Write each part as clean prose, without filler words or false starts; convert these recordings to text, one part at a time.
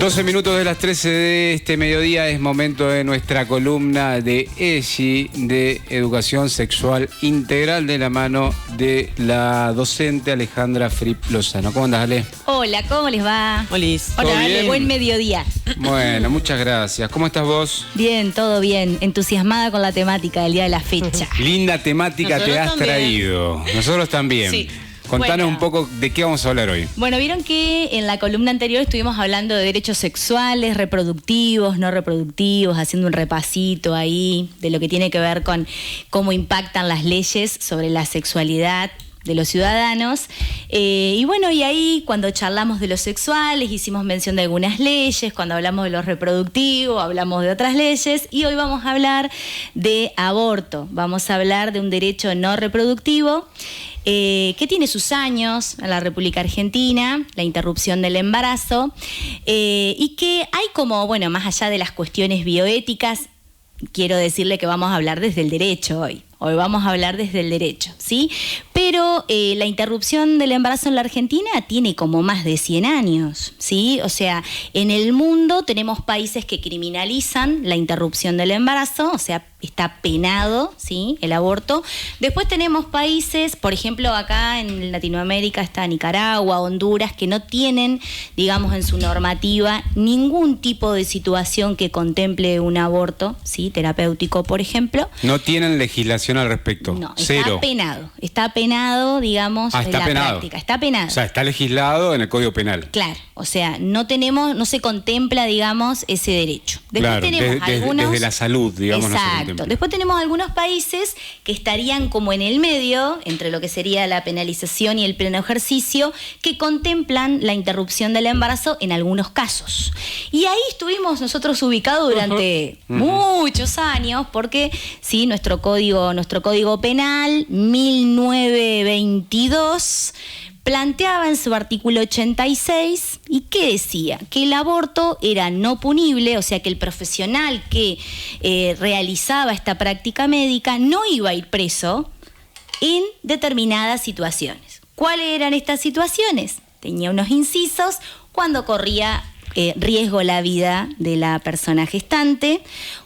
12 minutos de las 13 de este mediodía es momento de nuestra columna de ESI, de Educación Sexual Integral, de la mano de la docente Alejandra Fripp Lozano. ¿Cómo andás, Ale? Hola, ¿cómo les va? Olis. Hola, Ale, buen mediodía. Bueno, muchas gracias. ¿Cómo estás vos? Bien, todo bien. Entusiasmada con la temática del día de la fecha. Linda temática Nosotros te has también. traído. Nosotros también. Sí. Contanos Bueno. un poco de qué vamos a hablar hoy. Bueno, vieron que en la columna anterior estuvimos hablando de derechos sexuales, reproductivos, no reproductivos, haciendo un repasito ahí de lo que tiene que ver con cómo impactan las leyes sobre la sexualidad de los ciudadanos. Y bueno, y ahí cuando charlamos de los sexuales, hicimos mención de algunas leyes, cuando hablamos de los reproductivos, hablamos de otras leyes, y hoy vamos a hablar de aborto, vamos a hablar de un derecho no reproductivo, que tiene sus años en la República Argentina, la interrupción del embarazo, y que hay como, bueno, más allá de las cuestiones bioéticas, quiero decirle que vamos a hablar desde el derecho hoy. Hoy vamos a hablar desde el derecho, ¿sí? Pero la interrupción del embarazo en la Argentina tiene como más de 100 años, ¿sí? O sea, en el mundo tenemos países que criminalizan la interrupción del embarazo, o sea, está penado, ¿sí?, el aborto. Después tenemos países, por ejemplo, acá en Latinoamérica está Nicaragua, Honduras, que no tienen, digamos, en su normativa ningún tipo de situación que contemple un aborto, ¿sí?, terapéutico, por ejemplo. No tienen legislación al respecto. No, Cero. está penado, digamos, Está en la penado. práctica, está penado. O sea, está legislado en el Código Penal. Claro, o sea, no se contempla, digamos, ese derecho. Después Claro, tenemos desde la salud, digamos, no se Exacto. contempla. Después tenemos algunos países que estarían como en el medio, entre lo que sería la penalización y el pleno ejercicio, que contemplan la interrupción del embarazo en algunos casos. Y ahí estuvimos nosotros ubicados durante muchos años, porque sí, nuestro código penal 1922 planteaba en su artículo 86, ¿y qué decía? Que el aborto era no punible, o sea que el profesional que realizaba esta práctica médica no iba a ir preso en determinadas situaciones. ¿Cuáles eran estas situaciones? Tenía unos incisos cuando corría riesgo la vida de la persona gestante,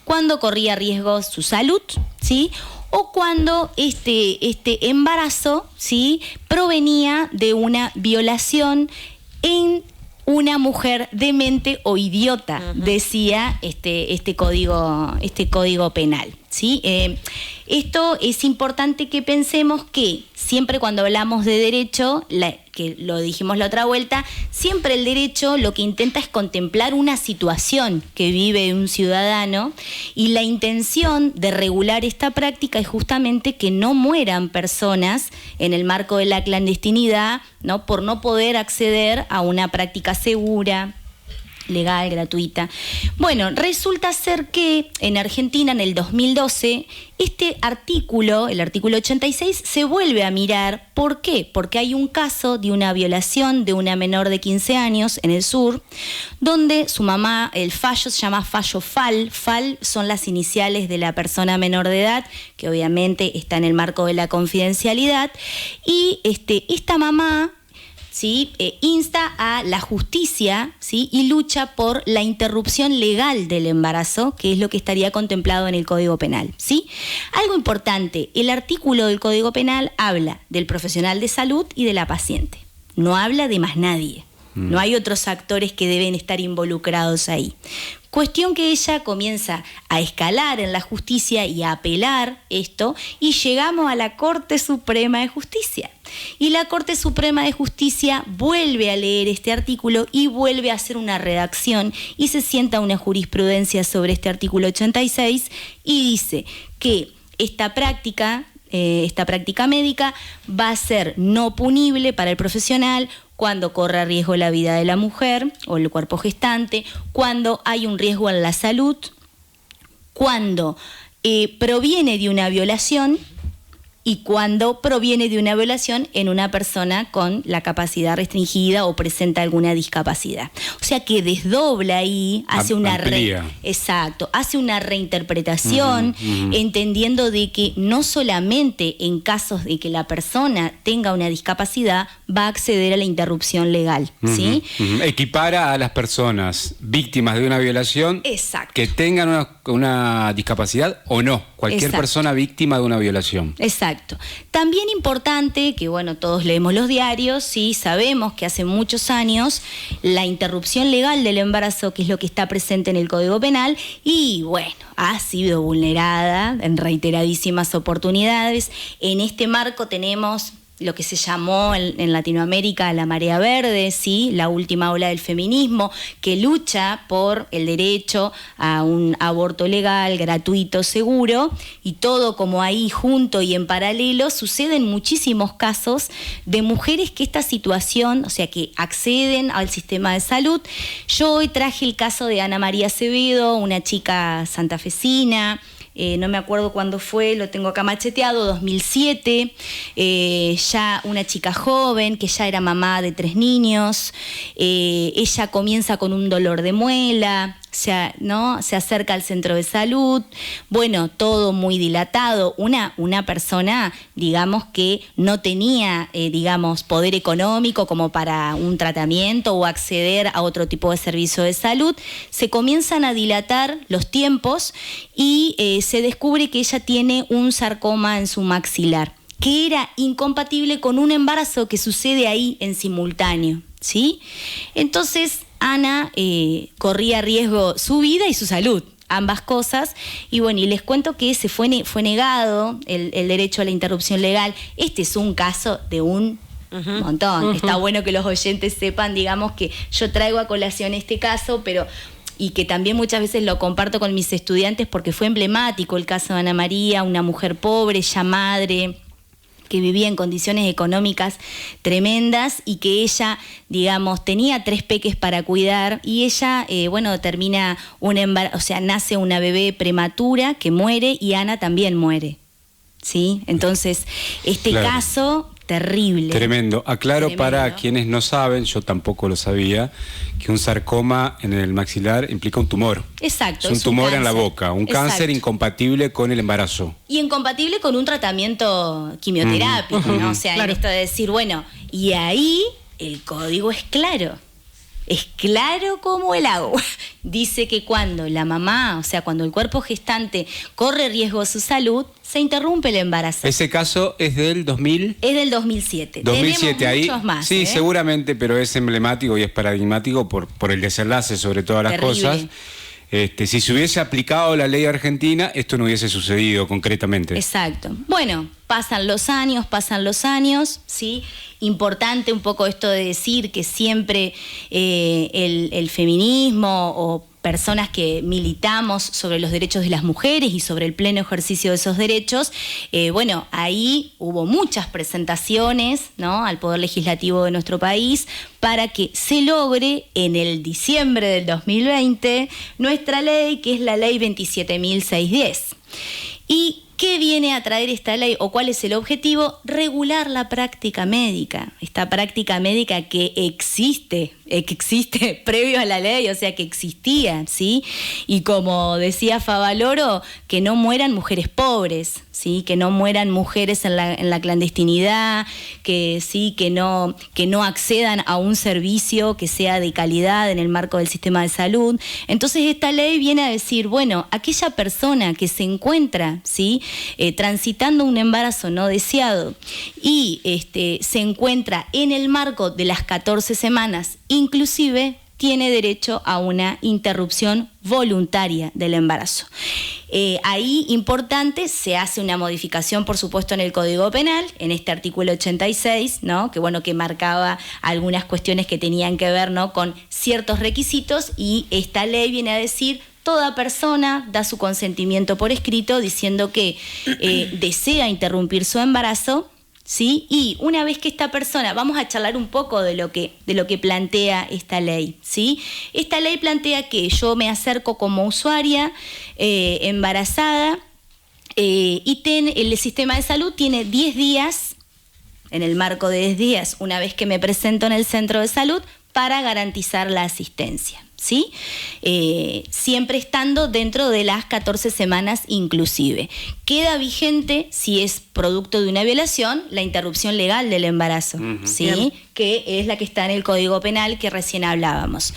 cuando corría riesgo su salud, ¿sí?, o cuando este embarazo, ¿sí?, provenía de una violación en una mujer demente o idiota, decía este código penal, ¿sí? Esto es importante que pensemos que siempre cuando hablamos de derecho, que lo dijimos la otra vuelta, siempre el derecho lo que intenta es contemplar una situación que vive un ciudadano, y la intención de regular esta práctica es justamente que no mueran personas en el marco de la clandestinidad, ¿no?, por no poder acceder a una práctica segura, legal, gratuita. Bueno, resulta ser que en Argentina en el 2012 este artículo, el artículo 86, se vuelve a mirar. ¿Por qué? Porque hay un caso de una violación de una menor de 15 años en el sur, donde su mamá, el fallo se llama fallo FAL. FAL son las iniciales de la persona menor de edad, que obviamente está en el marco de la confidencialidad, y esta mamá, ¿sí?, insta a la justicia, ¿sí?, y lucha por la interrupción legal del embarazo, que es lo que estaría contemplado en el Código Penal, ¿sí? Algo importante, el artículo del Código Penal habla del profesional de salud y de la paciente, no habla de más nadie. No hay otros actores que deben estar involucrados ahí. Cuestión que ella comienza a escalar en la justicia y a apelar esto, y llegamos a la Corte Suprema de Justicia. Y la Corte Suprema de Justicia vuelve a leer este artículo y vuelve a hacer una redacción, y se sienta una jurisprudencia sobre este artículo 86 y dice que esta práctica médica va a ser no punible para el profesional cuando corra riesgo la vida de la mujer o el cuerpo gestante, cuando hay un riesgo en la salud, cuando proviene de una violación y cuando proviene de una violación en una persona con la capacidad restringida o presenta alguna discapacidad. O sea que desdobla ahí, hace una reinterpretación, entendiendo de que no solamente en casos de que la persona tenga una discapacidad va a acceder a la interrupción legal, ¿sí? Equipara a las personas víctimas de una violación que tengan una discapacidad o no, cualquier persona víctima de una violación. Exacto. También importante que, bueno, todos leemos los diarios, sí, sabemos que hace muchos años la interrupción legal del embarazo, que es lo que está presente en el Código Penal, y bueno, ha sido vulnerada en reiteradísimas oportunidades. En este marco tenemos lo que se llamó en Latinoamérica la marea verde, ¿sí? La última ola del feminismo, que lucha por el derecho a un aborto legal, gratuito, seguro, y todo como ahí junto y en paralelo suceden muchísimos casos de mujeres que esta situación, o sea, que acceden al sistema de salud. Yo hoy traje el caso de Ana María Acevedo, una chica santafesina, no me acuerdo cuándo fue, lo tengo acá macheteado, 2007, ya una chica joven que ya era mamá de 3 niños, ella comienza con un dolor de muela, se acerca al centro de salud, bueno, todo muy dilatado, una persona, digamos, que no tenía, poder económico como para un tratamiento o acceder a otro tipo de servicio de salud, se comienzan a dilatar los tiempos y se descubre que ella tiene un sarcoma en su maxilar, que era incompatible con un embarazo que sucede ahí en simultáneo, ¿sí? Entonces Ana corría riesgo su vida y su salud, ambas cosas, y bueno, y les cuento que se fue negado el derecho a la interrupción legal. Este es un caso de un montón. Está bueno que los oyentes sepan, digamos, que yo traigo a colación este caso, y que también muchas veces lo comparto con mis estudiantes porque fue emblemático el caso de Ana María, una mujer pobre, ya madre, que vivía en condiciones económicas tremendas y que ella, digamos, tenía 3 peques para cuidar y ella, termina un embarazo, o sea, nace una bebé prematura que muere y Ana también muere, ¿sí? Entonces, caso terrible. Tremendo. Aclaro para quienes no saben, yo tampoco lo sabía, que un sarcoma en el maxilar implica un tumor. Exacto. Es un tumor en la boca, un cáncer incompatible con el embarazo. Y incompatible con un tratamiento quimioterápico, ¿no? O sea, en esto de decir, bueno, y ahí el código es claro. Es claro como el agua. Dice que cuando la mamá, o sea, cuando el cuerpo gestante corre riesgo a su salud, se interrumpe el embarazo. ¿Ese caso es del 2000? Es del 2007. 2007, tenemos ahí. Muchos más, sí, seguramente, pero es emblemático y es paradigmático por el desenlace sobre todas las cosas. Si se hubiese aplicado la ley argentina, esto no hubiese sucedido concretamente. Exacto. Bueno, pasan los años, ¿sí? Importante un poco esto de decir que siempre el feminismo o personas que militamos sobre los derechos de las mujeres y sobre el pleno ejercicio de esos derechos, ahí hubo muchas presentaciones, ¿no?, al Poder Legislativo de nuestro país para que se logre en el diciembre del 2020 nuestra ley, que es la ley 27.610. ¿Y qué viene a traer esta ley o cuál es el objetivo? Regular la práctica médica. Esta práctica médica que existe previo a la ley, o sea, que existía, ¿sí? Y como decía Favaloro, que no mueran mujeres pobres, ¿sí? Que no mueran mujeres en la clandestinidad, que sí, que no accedan a un servicio que sea de calidad en el marco del sistema de salud. Entonces esta ley viene a decir, bueno, aquella persona que se encuentra, ¿sí?, transitando un embarazo no deseado y se encuentra en el marco de las 14 semanas, inclusive tiene derecho a una interrupción voluntaria del embarazo. Ahí, importante, se hace una modificación, por supuesto, en el Código Penal, en este artículo 86, ¿no?, que marcaba algunas cuestiones que tenían que ver, ¿no?, con ciertos requisitos, y esta ley viene a decir: toda persona da su consentimiento por escrito diciendo que desea interrumpir su embarazo, ¿sí? Y una vez que esta persona, vamos a charlar un poco de lo que plantea esta ley, ¿sí? Esta ley plantea que yo me acerco como usuaria embarazada el sistema de salud tiene 10 días, en el marco de 10 días, una vez que me presento en el centro de salud, para garantizar la asistencia, ¿sí? Siempre estando dentro de las 14 semanas inclusive. Queda vigente, si es producto de una violación, la interrupción legal del embarazo, ¿sí? Bien. Que es la que está en el Código Penal que recién hablábamos.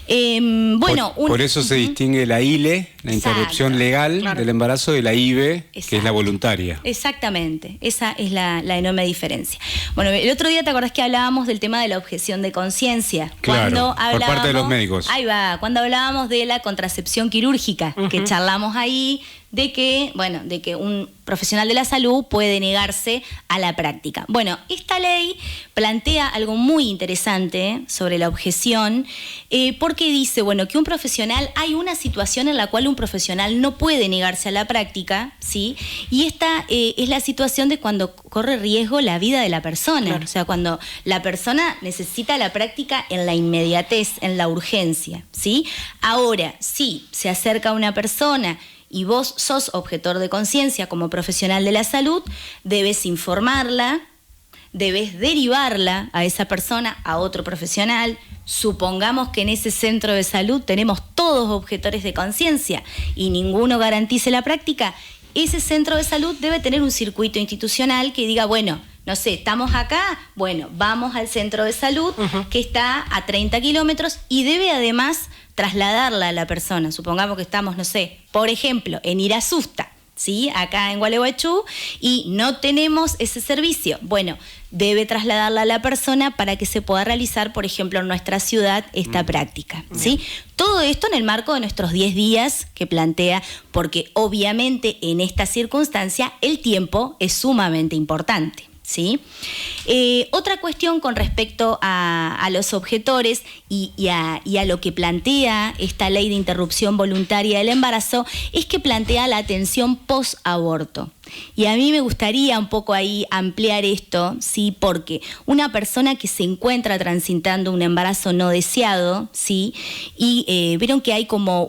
Por eso se distingue la ILE, la interrupción legal del embarazo, de la IVE, que es la voluntaria. Exactamente, esa es la enorme diferencia. Bueno, el otro día te acordás que hablábamos del tema de la objeción de conciencia. Claro, por parte de los médicos. Ahí va, cuando hablábamos de la contracepción quirúrgica, que charlamos ahí, de que un profesional de la salud puede negarse a la práctica. Bueno, esta ley plantea algo muy interesante sobre la objeción, porque dice, bueno, que un profesional, hay una situación en la cual un profesional no puede negarse a la práctica, ¿sí? Y esta es la situación de cuando corre riesgo la vida de la persona, claro. O sea, cuando la persona necesita la práctica en la inmediatez, en la urgencia, ¿sí? Ahora, si se acerca a una persona y vos sos objetor de conciencia como profesional de la salud, debes informarla, debes derivarla a esa persona a otro profesional. Supongamos que en ese centro de salud tenemos todos objetores de conciencia y ninguno garantice la práctica. Ese centro de salud debe tener un circuito institucional que diga, bueno, no sé, estamos acá, bueno, vamos al centro de salud que está a 30 kilómetros y debe además trasladarla a la persona. Supongamos que estamos, no sé, por ejemplo, en Irasusta, ¿sí? Acá en Gualeguaychú, y no tenemos ese servicio. Bueno, debe trasladarla a la persona para que se pueda realizar, por ejemplo, en nuestra ciudad esta práctica, ¿sí? Todo esto en el marco de nuestros 10 días que plantea, porque obviamente en esta circunstancia el tiempo es sumamente importante, ¿sí? Otra cuestión con respecto a los objetores y a lo que plantea esta ley de interrupción voluntaria del embarazo es que plantea la atención post-aborto. Y a mí me gustaría un poco ahí ampliar esto, ¿sí? Porque una persona que se encuentra transitando un embarazo no deseado, ¿sí? Y vieron que hay como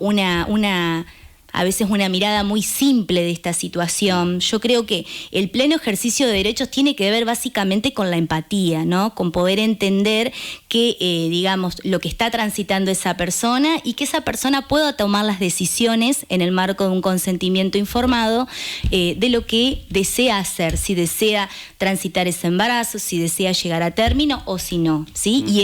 a veces una mirada muy simple de esta situación. Yo creo que el pleno ejercicio de derechos tiene que ver básicamente con la empatía, ¿no? Con poder entender que, digamos, lo que está transitando esa persona y que esa persona pueda tomar las decisiones en el marco de un consentimiento informado de lo que desea hacer, si desea transitar ese embarazo, si desea llegar a término o si no, ¿sí? Y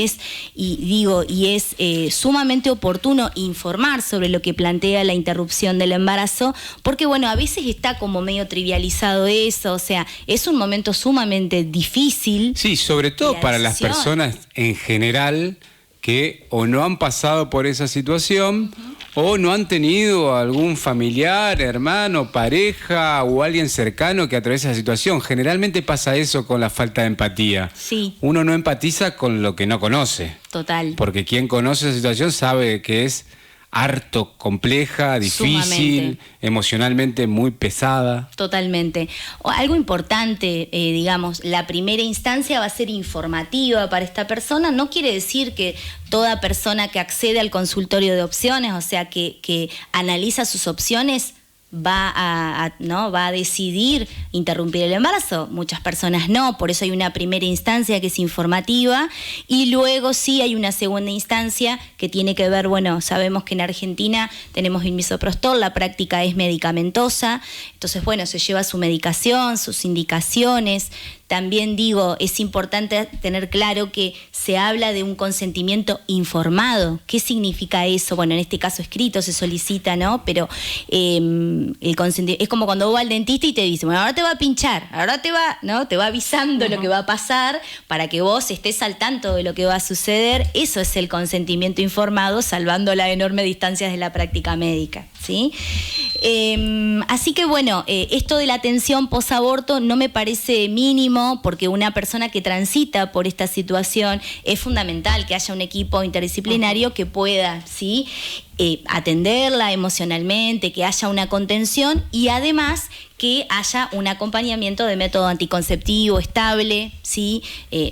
es sumamente oportuno informar sobre lo que plantea la interrupción del embarazo, porque bueno, a veces está como medio trivializado eso, o sea, es un momento sumamente difícil. Sí, sobre todo para las personas en general que o no han pasado por esa situación o no han tenido algún familiar, hermano, pareja o alguien cercano que atraviesa esa situación. Generalmente pasa eso con la falta de empatía. Sí. Uno no empatiza con lo que no conoce. Total. Porque quien conoce esa situación sabe que es harto compleja, difícil, emocionalmente muy pesada. Totalmente. Algo importante, digamos, la primera instancia va a ser informativa para esta persona. No quiere decir que toda persona que accede al consultorio de opciones, o sea, que analiza sus opciones, va a decidir interrumpir el embarazo. Muchas personas no, por eso hay una primera instancia que es informativa y luego sí hay una segunda instancia que tiene que ver, bueno, sabemos que en Argentina tenemos el misoprostol, la práctica es medicamentosa, entonces bueno, se lleva su medicación, sus indicaciones. También digo, es importante tener claro que se habla de un consentimiento informado. ¿Qué significa eso? Bueno, en este caso escrito se solicita, ¿no? Pero el consentimiento es como cuando vos vas al dentista y te dice, bueno, ahora te va a pinchar, ahora te va, ¿no? Te va avisando lo que va a pasar para que vos estés al tanto de lo que va a suceder. Eso es el consentimiento informado, salvando las enormes distancias de la práctica médica, ¿sí? Así que bueno, esto de la atención posaborto no me parece mínimo, porque una persona que transita por esta situación es fundamental que haya un equipo interdisciplinario que pueda, ¿sí? atenderla emocionalmente, que haya una contención y además que haya un acompañamiento de método anticonceptivo estable, ¿sí?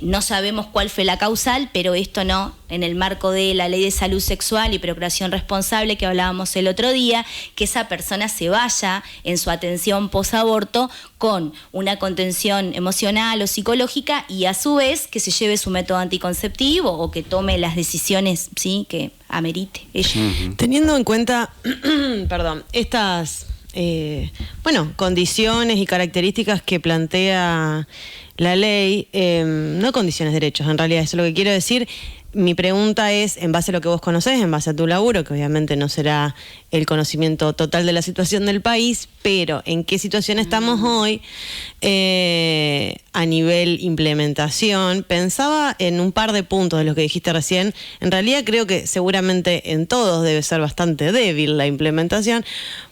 No sabemos cuál fue la causal, pero esto no, en el marco de la Ley de Salud Sexual y Procreación Responsable que hablábamos el otro día, que esa persona se vaya en su atención posaborto con una contención emocional o psicológica y a su vez que se lleve su método anticonceptivo o que tome las decisiones, ¿sí?, que amerite ella. Teniendo en cuenta, perdón, estas condiciones y características que plantea la ley, no condiciones, derechos, en realidad, eso es lo que quiero decir. Mi pregunta es, en base a lo que vos conocés, en base a tu laburo, que obviamente no será el conocimiento total de la situación del país, pero ¿en qué situación estamos hoy a nivel implementación? Pensaba en un par de puntos de los que dijiste recién. En realidad creo que seguramente en todos debe ser bastante débil la implementación,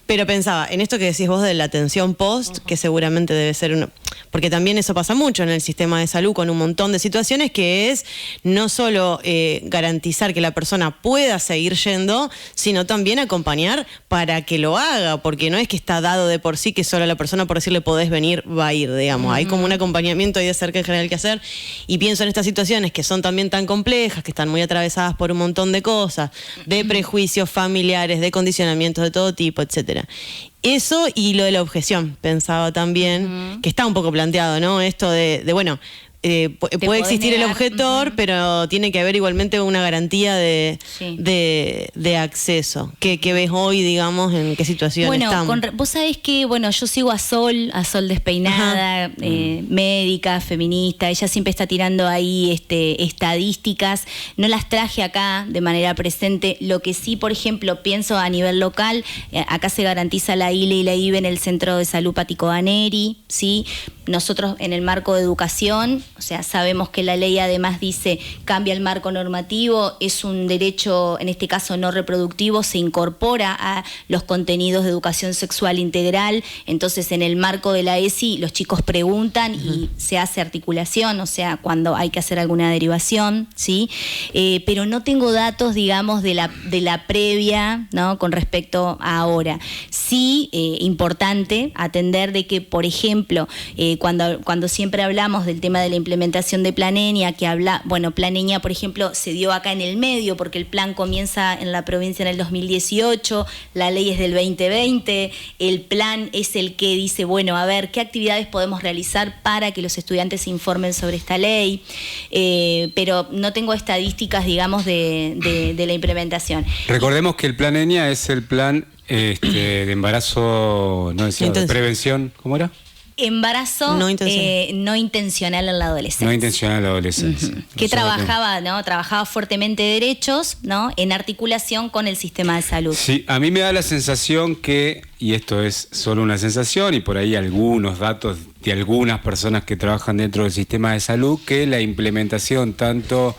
pero pensaba en esto que decís vos de la atención post, que seguramente debe ser uno, porque también eso pasa mucho en el sistema de salud con un montón de situaciones, que es no solo garantizar que la persona pueda seguir yendo, sino también acompañar para que lo haga, porque no es que está dado de por sí que solo la persona por decirle podés venir, va a ir, digamos. Hay como un acompañamiento ahí de cerca en general que hacer, y pienso en estas situaciones que son también tan complejas, que están muy atravesadas por un montón de cosas, de prejuicios familiares, de condicionamientos de todo tipo, etcétera. Eso y lo de la objeción, pensaba también, que está un poco planteado, ¿no? Esto de bueno, puede existir el objetor, pero tiene que haber igualmente una garantía de acceso. ¿Qué ves hoy, digamos, en qué situación estamos? Vos sabés que, yo sigo a Sol Despeinada, médica, feminista, ella siempre está tirando ahí estadísticas, no las traje acá de manera presente, lo que sí, por ejemplo, pienso a nivel local, acá se garantiza la ILE y la IBE en el Centro de Salud Patico-Daneri, ¿sí? Nosotros en el marco de educación, o sea, sabemos que la ley además dice, cambia el marco normativo, es un derecho, en este caso no reproductivo, se incorpora a los contenidos de educación sexual integral, entonces en el marco de la ESI los chicos preguntan y se hace articulación, o sea, cuando hay que hacer alguna derivación, ¿sí? Pero no tengo datos, digamos, de la previa, ¿no?, con respecto a ahora. Sí, importante atender de que, por ejemplo, cuando siempre hablamos del tema de la implementación de Plan ENIA, Plan ENIA, por ejemplo, se dio acá en el medio, porque el plan comienza en la provincia en el 2018, la ley es del 2020, el plan es el que dice, a ver, ¿qué actividades podemos realizar para que los estudiantes se informen sobre esta ley? Pero no tengo estadísticas, digamos, de la implementación. Recordemos que el Plan ENIA es el plan de embarazo, de prevención, ¿cómo era? Embarazo no intencional en la adolescencia. No intencional en la adolescencia. Que trabajaba fuertemente derechos, ¿no?, en articulación con el sistema de salud. Sí, a mí me da la sensación que, y esto es solo una sensación, y por ahí algunos datos de algunas personas que trabajan dentro del sistema de salud, que la implementación tanto...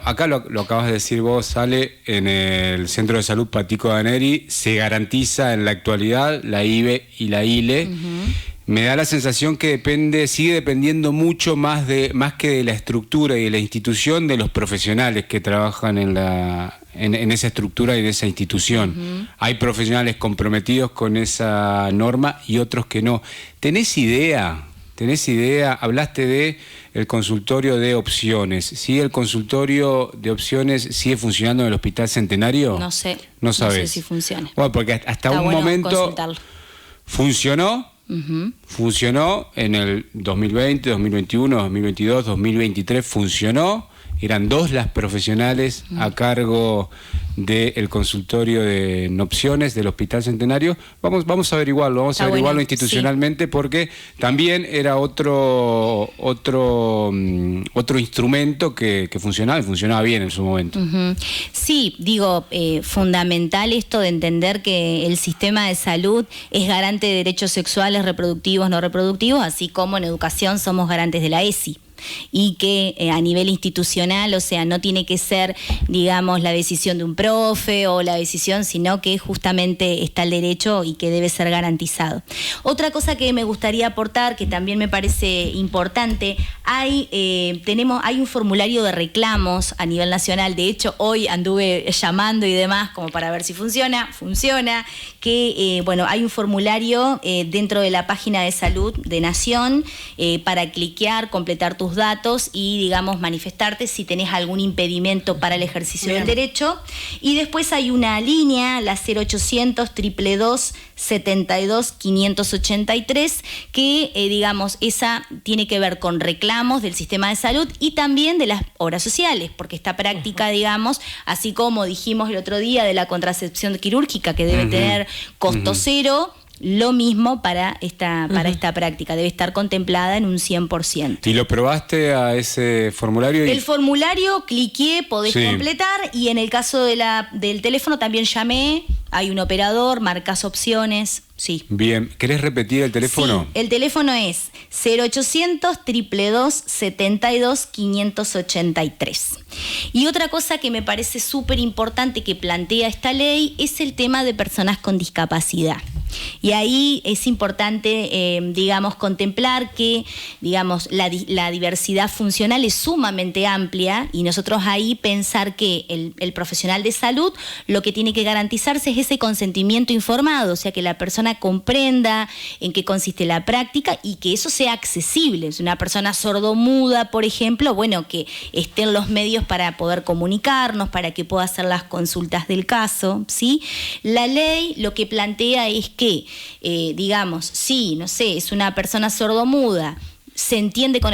acá lo acabas de decir vos, Ale, en el Centro de Salud Patico-Daneri se garantiza en la actualidad la IBE y la ILE. Me da la sensación que sigue dependiendo mucho más que de la estructura y de la institución, de los profesionales que trabajan en esa estructura y en esa institución. Hay profesionales comprometidos con esa norma y otros que no. ¿Tenés idea? Hablaste de el consultorio de opciones. ¿Sí, el consultorio de opciones sigue funcionando en el Hospital Centenario? No sé. No sabés. No sé si funciona. Bueno, porque hasta un momento consultarlo. Funcionó. Funcionó en el 2020, 2021, 2022, 2023, funcionó. Eran 2 las profesionales a cargo del consultorio de opciones del Hospital Centenario. Vamos a averiguarlo, institucionalmente, porque también era otro instrumento que funcionaba y funcionaba bien en su momento. Sí, fundamental esto de entender que el sistema de salud es garante de derechos sexuales, reproductivos, no reproductivos, así como en educación somos garantes de la ESI. y que a nivel institucional, o sea, no tiene que ser, digamos, la decisión de un profe o la decisión, sino que justamente está el derecho y que debe ser garantizado. Otra cosa que me gustaría aportar, que también me parece importante, hay un formulario de reclamos a nivel nacional. De hecho, hoy anduve llamando y demás como para ver si funciona, que hay un formulario dentro de la página de salud de Nación para cliquear, completar tus datos y, digamos, manifestarte si tenés algún impedimento para el ejercicio del derecho. Y después hay una línea, la 0800-222 72-583, que digamos, esa tiene que ver con reclamos del sistema de salud y también de las obras sociales, porque esta práctica, digamos, así como dijimos el otro día de la contracepción quirúrgica, que debe tener costo cero, lo mismo para esta práctica, debe estar contemplada en un 100%. ¿Y lo probaste a ese formulario? El formulario, cliqué, podés completar, y en el caso del teléfono también llamé, hay un operador, marcas opciones, sí. Bien, ¿querés repetir el teléfono? Sí, el teléfono es 0800-222 72-583. Y otra cosa que me parece súper importante que plantea esta ley es el tema de personas con discapacidad. Y ahí es importante, digamos, contemplar que, digamos, la diversidad funcional es sumamente amplia, y nosotros ahí pensar que el profesional de salud lo que tiene que garantizarse es ese consentimiento informado, o sea, que la persona comprenda en qué consiste la práctica y que eso sea accesible. Si una persona sordomuda, por ejemplo, bueno, que estén los medios para poder comunicarnos, para que pueda hacer las consultas del caso, ¿sí? La ley lo que plantea es que, digamos, sí, no sé, es una persona sordomuda, se entiende con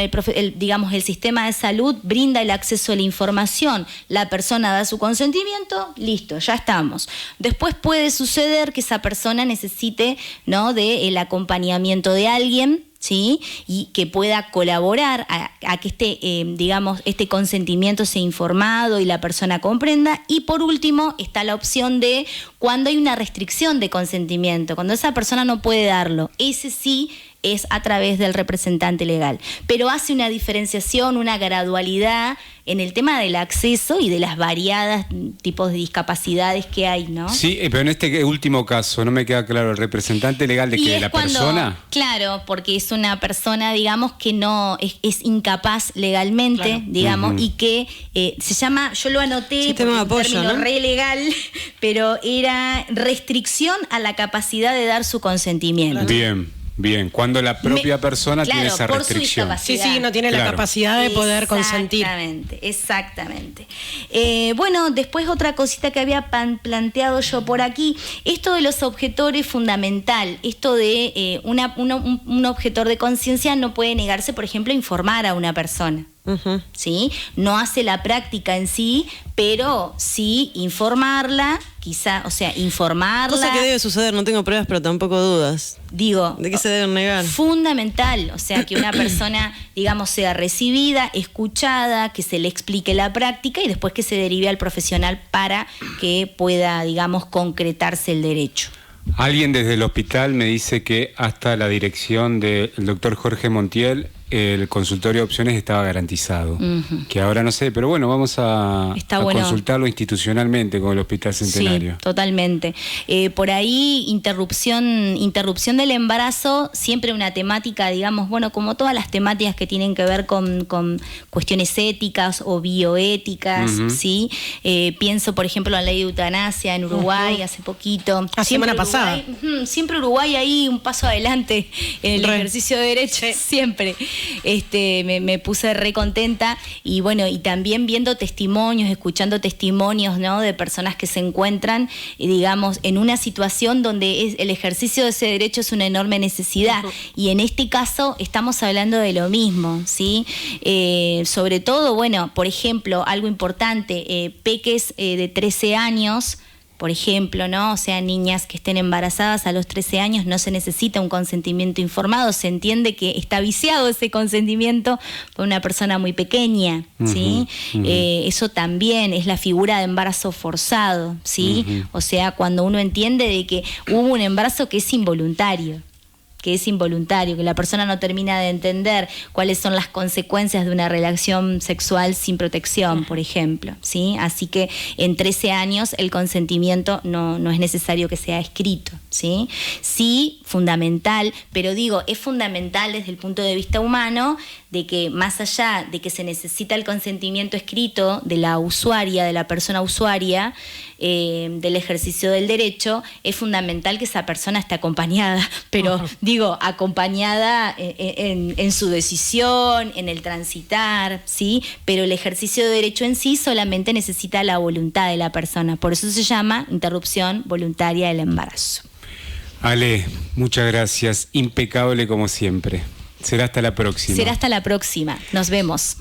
digamos, el sistema de salud brinda el acceso a la información, la persona da su consentimiento, listo, ya estamos. Después puede suceder que esa persona necesite, ¿no?, del acompañamiento de alguien, ¿sí?, y que pueda colaborar a que digamos, este consentimiento sea informado y la persona comprenda. Y por último está la opción de cuando hay una restricción de consentimiento, cuando esa persona no puede darlo, ese sí es a través del representante legal, pero hace una diferenciación, una gradualidad en el tema del acceso y de las variadas tipos de discapacidades que hay, ¿no? Sí, pero en este último caso no me queda claro, ¿el representante legal de que de la persona? Claro, porque es una persona, digamos, que no es incapaz legalmente, digamos, y que se llama, yo lo anoté, sistema de apoyo, término, ¿no?, re legal, pero era restricción a la capacidad de dar su consentimiento. Bien, cuando la propia persona tiene esa restricción. Sí, no tiene la capacidad de poder consentir. Exactamente. Bueno, después otra cosita que había planteado yo por aquí, esto de los objetores fundamental, esto de un objetor de conciencia no puede negarse, por ejemplo, a informar a una persona. ¿Sí? No hace la práctica en sí, pero sí informarla, quizá, o sea, informarla. Cosa que debe suceder, no tengo pruebas, pero tampoco dudas. Digo, ¿de qué se deben negar? Fundamental, o sea, que una persona, digamos, sea recibida, escuchada, que se le explique la práctica y después que se derive al profesional para que pueda, digamos, concretarse el derecho. Alguien desde el hospital me dice que hasta la dirección del doctor Jorge Montiel el consultorio de opciones estaba garantizado, que ahora no sé, pero bueno, vamos a consultarlo institucionalmente con el Hospital Centenario. Sí, totalmente. Por ahí, interrupción del embarazo, siempre una temática, digamos, bueno, como todas las temáticas que tienen que ver con cuestiones éticas o bioéticas, ¿sí? Pienso, por ejemplo, en la ley de eutanasia en Uruguay hace poquito. La semana pasada. Siempre Uruguay ahí un paso adelante en el ejercicio de derechos, siempre. Me puse re contenta y bueno, y también viendo testimonios, escuchando testimonios, ¿no?, de personas que se encuentran, digamos, en una situación donde el ejercicio de ese derecho es una enorme necesidad, y en este caso estamos hablando de lo mismo, ¿sí? Sobre todo, bueno, por ejemplo, algo importante, peques de 13 años, por ejemplo, ¿no? O sea, niñas que estén embarazadas a los 13 años, no se necesita un consentimiento informado, se entiende que está viciado ese consentimiento por una persona muy pequeña, ¿sí? Eso también es la figura de embarazo forzado, ¿sí? O sea, cuando uno entiende de que hubo un embarazo que es involuntario, que es involuntario, que la persona no termina de entender cuáles son las consecuencias de una relación sexual sin protección, por ejemplo, ¿sí? Así que en 13 años el consentimiento no es necesario que sea escrito, ¿sí? Sí, fundamental, pero digo, es fundamental desde el punto de vista humano, de que más allá de que se necesita el consentimiento escrito de la usuaria, de la persona usuaria, del ejercicio del derecho, es fundamental que esa persona esté acompañada, pero digo, acompañada en su decisión, en el transitar, ¿sí? Pero el ejercicio de derecho en sí solamente necesita la voluntad de la persona, por eso se llama interrupción voluntaria del embarazo. Ale, muchas gracias, impecable como siempre. Será hasta la próxima. Será hasta la próxima, nos vemos.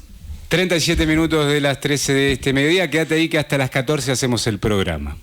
37 minutos de las 13 de este mediodía, quédate ahí que hasta las 14 hacemos el programa.